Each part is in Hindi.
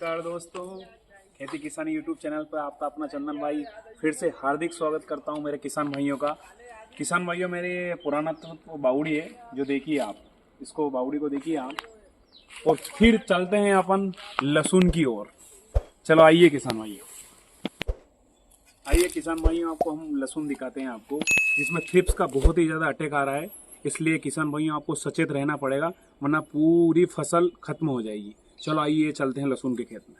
नमस्कार दोस्तों, खेती किसानी यूट्यूब चैनल पर आपका अपना चंदन भाई फिर से हार्दिक स्वागत करता हूं मेरे किसान भाइयों का। किसान भाइयों, मेरे पुराना तो बावड़ी है जो देखिए आप, इसको बावड़ी को देखिए आप, और फिर चलते हैं अपन लहसुन की ओर। चलो आइए किसान भाइयों, आइए किसान भाइयों, आपको हम लहसुन दिखाते हैं आपको, जिसमें थ्रिप्स का बहुत ही ज़्यादा अटैक आ रहा है। इसलिए किसान भाइयों आपको सचेत रहना पड़ेगा, वरना पूरी फसल खत्म हो जाएगी। चलो आइए चलते हैं लहसुन के खेत में।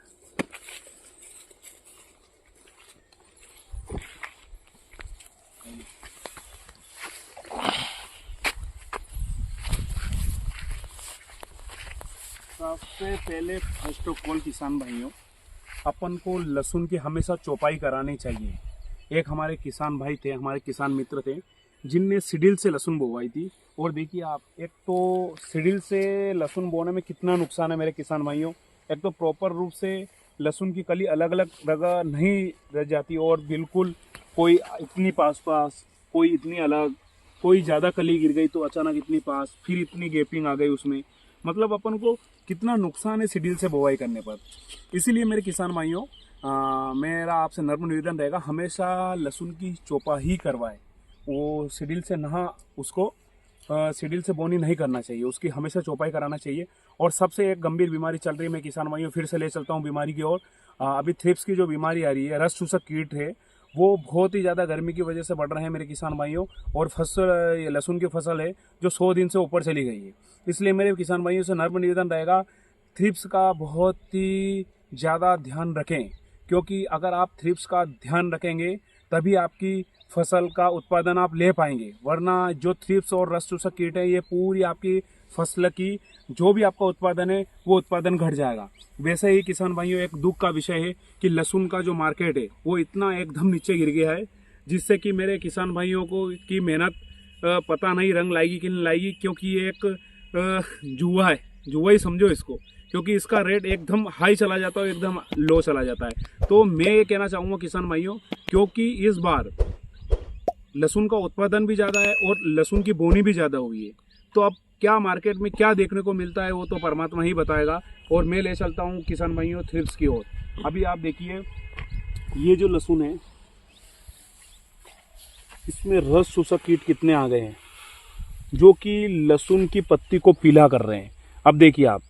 सबसे पहले फर्स्ट ऑफ ऑल किसान भाइयों, अपन को लहसुन की हमेशा चौपाई करानी चाहिए। एक हमारे किसान भाई थे, हमारे किसान मित्र थे, जिनने सीडिल से लहसुन बोवाई थी। और देखिए आप, एक तो सीडिल से लहसुन बोने में कितना नुकसान है मेरे किसान भाइयों। एक तो प्रॉपर रूप से लहसुन की कली अलग अलग जगह नहीं रह जाती, और बिल्कुल कोई इतनी पास पास, कोई इतनी अलग, कोई ज़्यादा कली गिर गई तो अचानक इतनी पास, फिर इतनी गैपिंग आ गई उसमें। मतलब अपन को कितना नुकसान है सीडिल से बोवाई करने पर। इसीलिए मेरे किसान भाइयों, मेरा आपसे नम्र निवेदन रहेगा, हमेशा लहसुन की चोपा ही करवाए। वो सीडिल से नहा उसको सीडिल से बोनी नहीं करना चाहिए, उसकी हमेशा चौपाई कराना चाहिए। और सबसे एक गंभीर बीमारी चल रही है मैं किसान भाइयों, फिर से ले चलता हूँ बीमारी की ओर। अभी थ्रिप्स की जो बीमारी आ रही है, रस चूसक कीट है, वो बहुत ही ज़्यादा गर्मी की वजह से बढ़ रहे हैं मेरे किसान भाइयों। और फसल, लहसुन की फसल है जो 100 दिन से ऊपर चली गई है। इसलिए मेरे किसान भाइयों से नम्र निवेदन रहेगा, थ्रिप्स का बहुत ही ज़्यादा ध्यान रखें, क्योंकि अगर आप थ्रिप्स का ध्यान रखेंगे तभी आपकी फसल का उत्पादन आप ले पाएंगे। वरना जो थ्रिप्स और रस चूसक कीट है, ये पूरी आपकी फसल की जो भी आपका उत्पादन है वो उत्पादन घट जाएगा। वैसे ही किसान भाइयों, एक दुख का विषय है कि लहसुन का जो मार्केट है वो इतना एकदम नीचे गिर गया है, जिससे कि मेरे किसान भाइयों को की मेहनत पता नहीं रंग लाएगी कि नहीं लाएगी। क्योंकि ये एक जुआ है, जुआ ही समझो इसको, क्योंकि इसका रेट एकदम हाई चला जाता है, एकदम लो चला जाता है। तो मैं ये कहना चाहूँगा किसान भाइयों, क्योंकि इस बार लहसुन का उत्पादन भी ज़्यादा है और लहसुन की बोनी भी ज़्यादा हुई है, तो अब क्या मार्केट में क्या देखने को मिलता है वो तो परमात्मा ही बताएगा। और मैं ले चलता हूँ किसान भाइयों थ्रिप्स की ओर। अभी आप देखिए, ये जो लहसुन है, इसमें रस चूसक कीट कितने आ गए हैं, जो कि लहसुन की पत्ती को पीला कर रहे हैं। अब देखिए आप,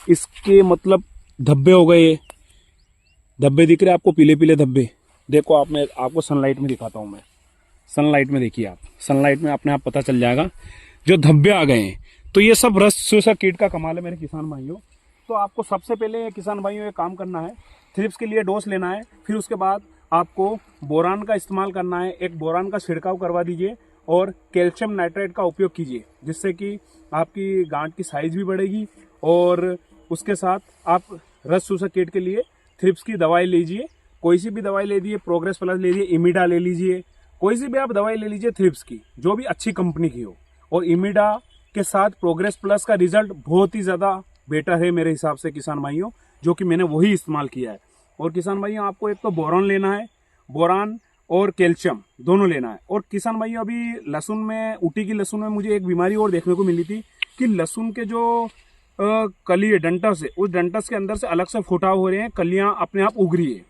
इसके मतलब धब्बे हो गए, धब्बे दिख रहे हैं आपको, पीले पीले धब्बे। देखो आप, मैं आपको सनलाइट में दिखाता हूँ। मैं सनलाइट में देखिए आप, सनलाइट में अपने आप पता चल जाएगा जो धब्बे आ गए हैं। तो ये सब रस चूसक कीट का कमाल है मेरे किसान भाइयों। तो आपको सबसे पहले किसान भाइयों ये काम करना है, थ्रिप्स के लिए डोज लेना है। फिर उसके बाद आपको बोरान का इस्तेमाल करना है, एक बोरान का छिड़काव करवा दीजिए और कैल्शियम नाइट्रेट का उपयोग कीजिए, जिससे कि आपकी गांठ की साइज भी बढ़ेगी। और उसके साथ आप रस चूसक कीट के लिए थ्रिप्स की दवाई लीजिए, कोई सी भी दवाई ले लीजिए, प्रोग्रेस प्लस ले लीजिए, इमिडा ले लीजिए, कोई सी भी आप दवाई ले लीजिए थ्रिप्स की, जो भी अच्छी कंपनी की हो। और इमिडा के साथ प्रोग्रेस प्लस का रिजल्ट बहुत ही ज़्यादा बेटर है मेरे हिसाब से किसान भाइयों, जो कि मैंने वही इस्तेमाल किया है। और किसान भाइयों, आपको एक तो बोरान लेना है, बोरान और कैल्शियम दोनों लेना है। और किसान भाइयों, अभी लहसुन में, ऊटी की लहसुन में मुझे एक बीमारी और देखने को मिली थी कि लहसुन के जो कली है, डंटस है, उस डंटस के अंदर से अलग से फुटाव हो रहे हैं, कलियां अपने आप उग रही है।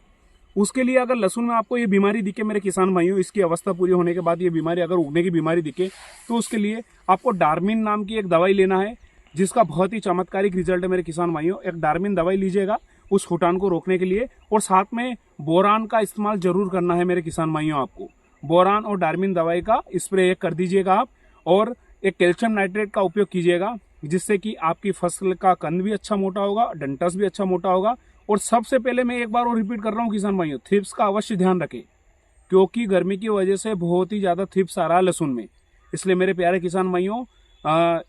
उसके लिए अगर लहसुन में आपको ये बीमारी दिखे मेरे किसान भाइयों, इसकी अवस्था पूरी होने के बाद ये बीमारी अगर उगने की बीमारी दिखे, तो उसके लिए आपको डार्मिन नाम की एक दवाई लेना है, जिसका बहुत ही चमत्कारिक रिजल्ट है मेरे किसान भाइयों। एक डार्मिन दवाई लीजिएगा उस फुटान को रोकने के लिए, और साथ में बोरान का इस्तेमाल जरूर करना है मेरे किसान भाइयों। आपको बोरान और डार्मिन दवाई का स्प्रे एक कर दीजिएगा आप, और एक कैल्शियम नाइट्रेट का उपयोग कीजिएगा, जिससे कि आपकी फसल का कंद भी अच्छा मोटा होगा, डंटस भी अच्छा मोटा होगा। और सबसे पहले मैं एक बार और रिपीट कर रहा हूँ किसान भाइयों, थ्रिप्स का अवश्य ध्यान रखें, क्योंकि गर्मी की वजह से बहुत ही ज़्यादा थ्रिप्स आ रहा है लहसुन में। इसलिए मेरे प्यारे किसान भाइयों,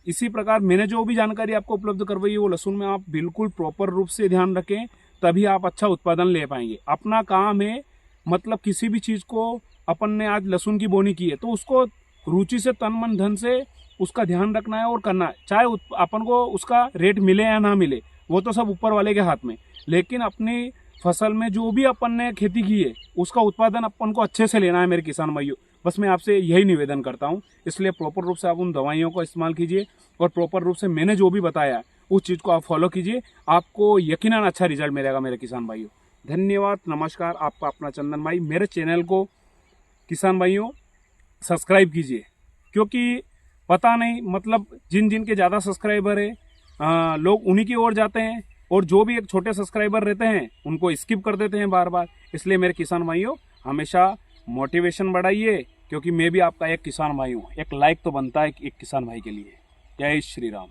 इसी प्रकार मैंने जो भी जानकारी आपको उपलब्ध करवाई है, वो लहसुन में आप बिल्कुल प्रॉपर रूप से ध्यान रखें, तभी आप अच्छा उत्पादन ले पाएंगे। अपना काम है, मतलब किसी भी चीज़ को अपन ने आज लहसुन की बोनी की है, तो उसको रुचि से, तन मन धन से उसका ध्यान रखना है और करना है। चाहे अपन को उसका रेट मिले या ना मिले, वो तो सब ऊपर वाले के हाथ में। लेकिन अपनी फसल में जो भी अपन ने खेती की है, उसका उत्पादन अपन को अच्छे से लेना है मेरे किसान भाइयों। बस मैं आपसे यही निवेदन करता हूँ। इसलिए प्रॉपर रूप से आप उन दवाइयों का इस्तेमाल कीजिए, और प्रॉपर रूप से मैंने जो भी बताया उस चीज़ को आप फॉलो कीजिए, आपको यकीनन अच्छा रिजल्ट मिलेगा मेरे किसान भाइयों। धन्यवाद, नमस्कार। आपका अपना चंदन भाई। मेरे चैनल को किसान भाइयों सब्सक्राइब कीजिए, क्योंकि पता नहीं मतलब जिन जिन के ज़्यादा सब्सक्राइबर है लोग उन्हीं की ओर जाते हैं, और जो भी एक छोटे सब्सक्राइबर रहते हैं उनको स्किप कर देते हैं बार बार। इसलिए मेरे किसान भाइयों हमेशा मोटिवेशन बढ़ाइए, क्योंकि मैं भी आपका एक किसान भाई हूँ। एक लाइक तो बनता है एक किसान भाई के लिए। जय श्री राम।